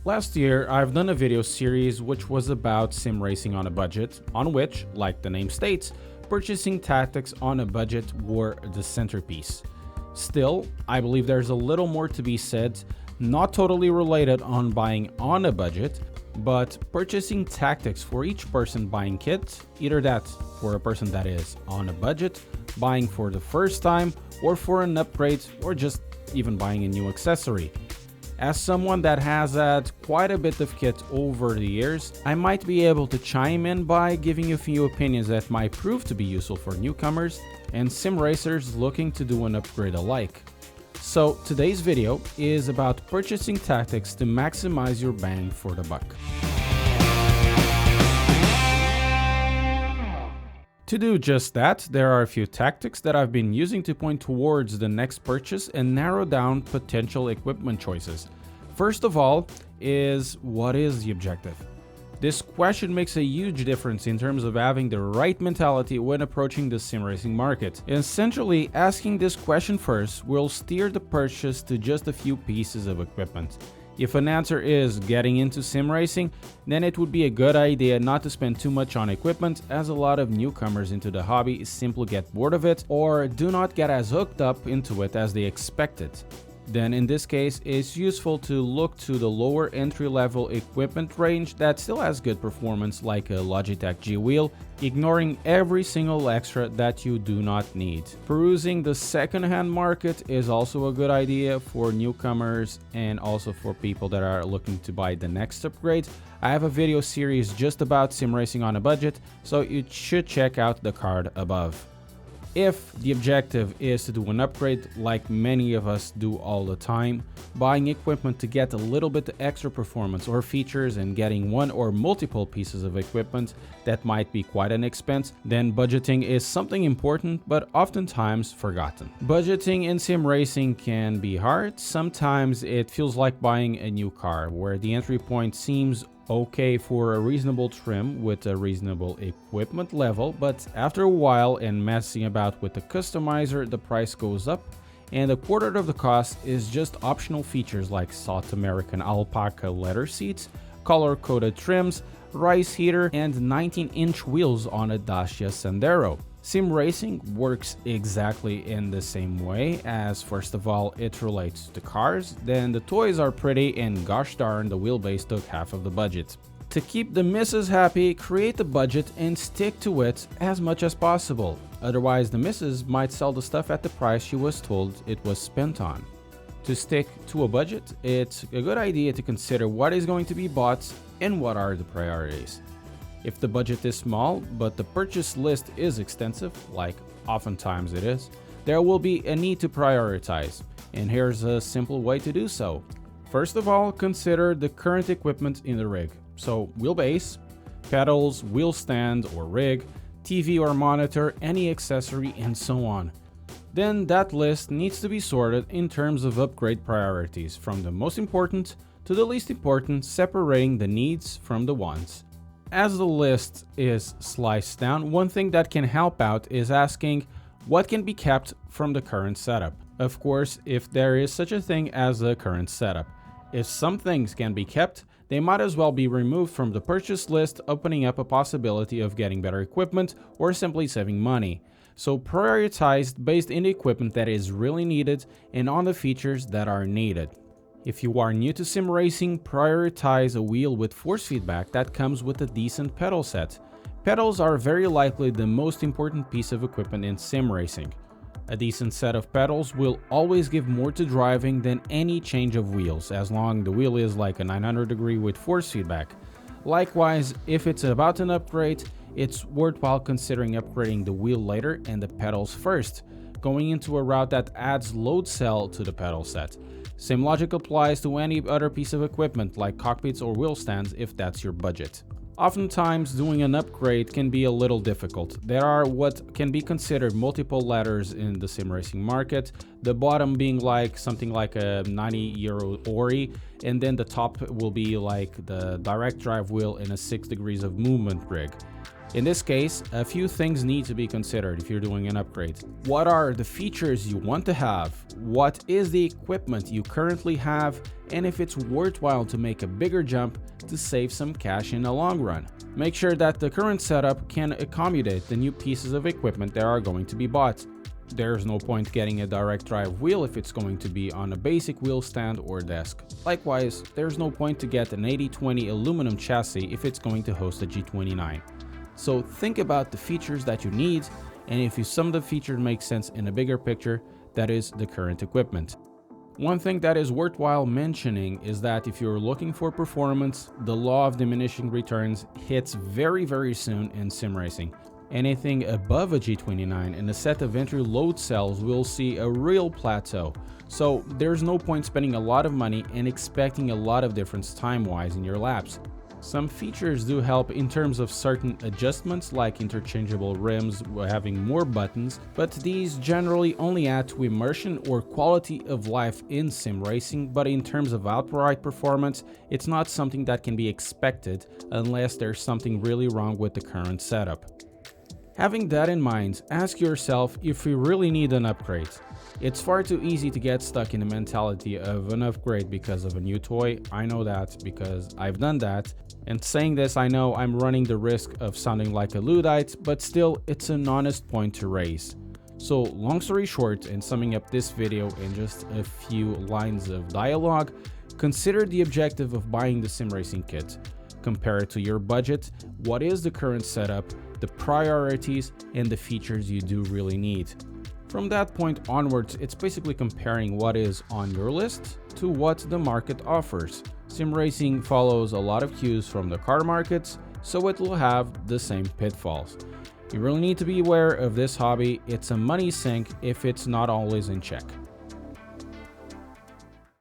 Last year, I've done a video series which was about sim racing on a budget, on which, like the name states, purchasing tactics on a budget were the centerpiece. Still, I believe there's a little more to be said, not totally related on buying on a budget, but purchasing tactics for each person buying kits, either that for a person that is on a budget, buying for the first time, or for an upgrade, or just even buying a new accessory. As someone that has had quite a bit of kit over the years, I might be able to chime in by giving a few opinions that might prove to be useful for newcomers and sim racers looking to do an upgrade alike. So today's video is about purchasing tactics to maximize your bang for the buck. To do just that, there are a few tactics that I've been using to point towards the next purchase and narrow down potential equipment choices. First of all is, what is the objective? This question makes a huge difference in terms of having the right mentality when approaching the sim racing market. Essentially, asking this question first will steer the purchase to just a few pieces of equipment. If an answer is getting into sim racing, then it would be a good idea not to spend too much on equipment, as a lot of newcomers into the hobby simply get bored of it or do not get as hooked up into it as they expected. Then in this case, it's useful to look to the lower entry-level equipment range that still has good performance, like a Logitech G Wheel, ignoring every single extra that you do not need. Perusing the second-hand market is also a good idea for newcomers and also for people that are looking to buy the next upgrade. I have a video series just about sim racing on a budget, so you should check out the card above. If the objective is to do an upgrade, like many of us do all the time, buying equipment to get a little bit extra performance or features and getting one or multiple pieces of equipment that might be quite an expense, then budgeting is something important but oftentimes forgotten. Budgeting in sim racing can be hard. Sometimes it feels like buying a new car, where the entry point seems okay for a reasonable trim with a reasonable equipment level, but after a while and messing about with the customizer, the price goes up and a quarter of the cost is just optional features like South American alpaca leather seats, color-coded trims, rice heater, and 19-inch wheels on a Dacia Sandero. Sim racing works exactly in the same way, as first of all it relates to cars, then the toys are pretty, and gosh darn, the wheelbase took half of the budget. To keep the missus happy, create a budget and stick to it as much as possible, otherwise the missus might sell the stuff at the price she was told it was spent on. To stick to a budget, it's a good idea to consider what is going to be bought and what are the priorities. If the budget is small, but the purchase list is extensive, like oftentimes it is, there will be a need to prioritize, and here's a simple way to do so. First of all, consider the current equipment in the rig. So wheelbase, pedals, wheel stand or rig, TV or monitor, any accessory, and so on. Then that list needs to be sorted in terms of upgrade priorities, from the most important to the least important, separating the needs from the wants. As the list is sliced down, one thing that can help out is asking what can be kept from the current setup. Of course, if there is such a thing as a current setup. If some things can be kept, they might as well be removed from the purchase list, opening up a possibility of getting better equipment or simply saving money. So prioritize based on the equipment that is really needed and on the features that are needed. If you are new to sim racing, prioritize a wheel with force feedback that comes with a decent pedal set. Pedals are very likely the most important piece of equipment in sim racing. A decent set of pedals will always give more to driving than any change of wheels, as long as the wheel is like a 900 degree with force feedback. Likewise, if it's about an upgrade, it's worthwhile considering upgrading the wheel later and the pedals first, going into a route that adds load cell to the pedal set. Same logic applies to any other piece of equipment like cockpits or wheel stands if that's your budget. Oftentimes, doing an upgrade can be a little difficult. There are what can be considered multiple ladders in the sim racing market, the bottom being like something like a €90 Ori, and then the top will be like the direct drive wheel in a 6 degrees of movement rig. In this case, a few things need to be considered if you're doing an upgrade. What are the features you want to have? What is the equipment you currently have? And if it's worthwhile to make a bigger jump to save some cash in the long run. Make sure that the current setup can accommodate the new pieces of equipment that are going to be bought. There's no point getting a direct drive wheel if it's going to be on a basic wheel stand or desk. Likewise, there's no point to get an 80/20 aluminum chassis if it's going to host a G29. So think about the features that you need, and if some of the features make sense in a bigger picture, that is the current equipment. One thing that is worthwhile mentioning is that if you're looking for performance, the law of diminishing returns hits very soon in sim racing. Anything above a G29 and a set of entry load cells will see a real plateau. So there's no point spending a lot of money and expecting a lot of difference time-wise in your laps. Some features do help in terms of certain adjustments like interchangeable rims having more buttons, but these generally only add to immersion or quality of life in sim racing, but in terms of outright performance, it's not something that can be expected unless there's something really wrong with the current setup. Having that in mind, ask yourself if you really need an upgrade. It's far too easy to get stuck in the mentality of an upgrade because of a new toy. I know that because I've done that. And saying this, I know I'm running the risk of sounding like a Luddite, but still, it's an honest point to raise. So, long story short, and summing up this video in just a few lines of dialogue, consider the objective of buying the sim racing kit. Compare it to your budget, what is the current setup, the priorities, and the features you do really need. From that point onwards, it's basically comparing what is on your list to what the market offers. Sim racing follows a lot of cues from the car markets, so it will have the same pitfalls. You really need to be aware of this hobby. It's a money sink if it's not always in check.